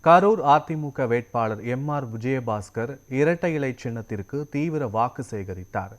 கரூர் அதிமுக வேட்பாளர் எம்.ஆர். விஜயபாஸ்கர் இரட்டை இலை சின்னத்திற்கு தீவிர வாக்கு சேகரித்தார்.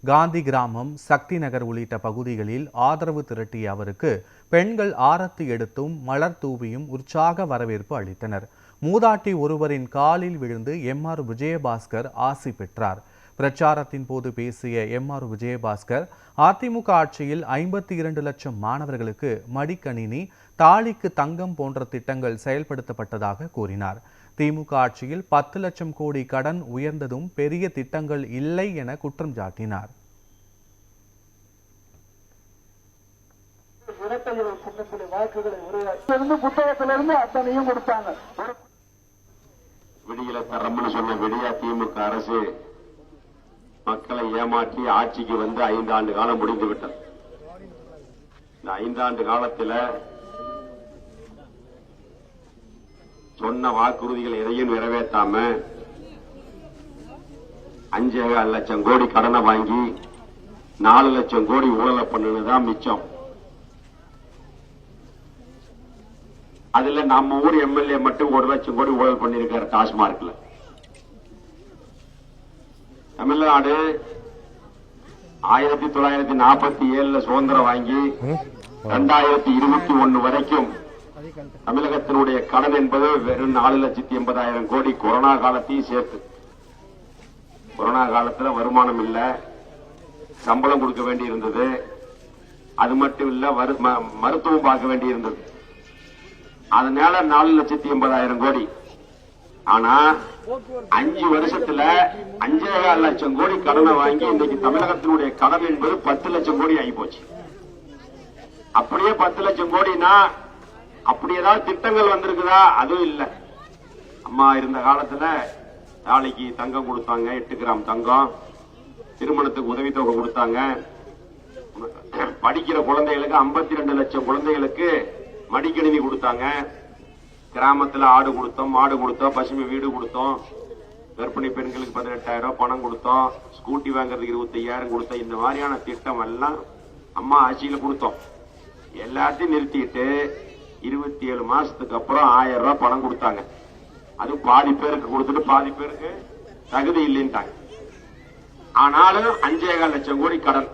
காந்தி கிராமம், சக்தி நகர் உள்ளிட்ட பகுதிகளில் ஆதரவு திரட்டிய அவருக்கு பெண்கள் ஆரத்தி எடுத்தும் மலர் தூவியும் உற்சாக வரவேற்பு அளித்தனர். மூதாட்டி ஒருவரின் காலில் விழுந்து எம்.ஆர். விஜயபாஸ்கர் ஆசி பெற்றார். பிரச்சாரத்தின் போது பேசிய எம்.ஆர். விஜயபாஸ்கர், அதிமுக ஆட்சியில் 52 லட்சம் மாணவர்களுக்கு மடிக்கணினி, தாலிக்கு தங்கம் போன்ற திட்டங்கள் செயல்படுத்தப்பட்டதாக கூறினார். திமுக ஆட்சியில் 10 லட்சம் கோடி கடன் உயர்ந்ததும் பெரிய திட்டங்கள் இல்லை என குற்றம் சாட்டினார். விடியல தரம்னு சொன்ன விடியா திமுக அரசு மக்களை ஏமாற்றி ஆட்சிக்கு வந்து 5 ஆண்டு காலம் முடிந்து விட்டது. இந்த 5 ஆண்டு காலத்தில் சொன்ன வாக்குறுதிகள் எதையும் நிறைவேற்றாம 5,5 லட்சம் கோடி கடனை வாங்கி 4 லட்சம் கோடி ஊழலை பண்ணுதான் மிச்சம். அதுல நம்ம ஊர் எம்எல்ஏ மட்டும் 1 லட்சம் கோடி ஊழல் பண்ணிருக்காரு டாஸ்மார்க்ல. தமிழ்நாடு 1947 சுதந்திரம் வாங்கி 2021 வரைக்கும் தமிழகத்தினுடைய கடன் என்பது வெறும் 4,80,000 கோடி. கொரோனா காலத்தையும் சேர்த்து. கொரோனா காலத்தில் வருமானம் இல்ல, சம்பளம் கொடுக்க வேண்டி இருந்தது. அது மட்டும் இல்ல, மருத்துவம் பார்க்க வேண்டி இருந்தது. அதனால 4,80,000 கோடி. ஆனா 5 வருஷத்துல 5,5 லட்சம் கோடி கடனை வாங்கி இன்னைக்கு தமிழகத்தினுடைய கடன் என்பது 10 லட்சம் கோடி ஆகி போச்சு. அப்படியே 10 லட்சம் கோடினா அப்படி ஏதாவது திட்டங்கள் வந்திருக்குதா? அதுவும் இல்ல. அம்மா இருந்த காலத்துல தாலிக்கு தங்கம் கொடுத்தாங்க, 8 கிராம் தங்கம். திருமணத்துக்கு உதவித்தொகை கொடுத்தாங்க. படிக்கிற குழந்தைகளுக்கு 52 லட்சம் குழந்தைகளுக்கு மடிக்கணினி கொடுத்தாங்க. கிராமத்துல ஆடு கொடுத்தோம், மாடு கொடுத்தோம், பசுமை வீடு கொடுத்தோம். கர்ப்பிணி பெண்களுக்கு 18,000 பணம் கொடுத்தோம். ஸ்கூட்டி வாங்குறதுக்கு 25,000 கொடுத்தோம். இந்த மாதிரியான திட்டம் எல்லாம் அம்மா ஆட்சியில கொடுத்தோம். எல்லாத்தையும் நிறுத்திட்டு 27 மாசத்துக்கு அப்புறம் 1,000 ரூபாய் பணம் கொடுத்தாங்க. அது பாதி பேருக்கு கொடுத்துட்டு பாதி பேருக்கு தகுதி இல்லைன்ட்டாங்க. ஆனாலும் 5,5 லட்சம் கோடி கடன்.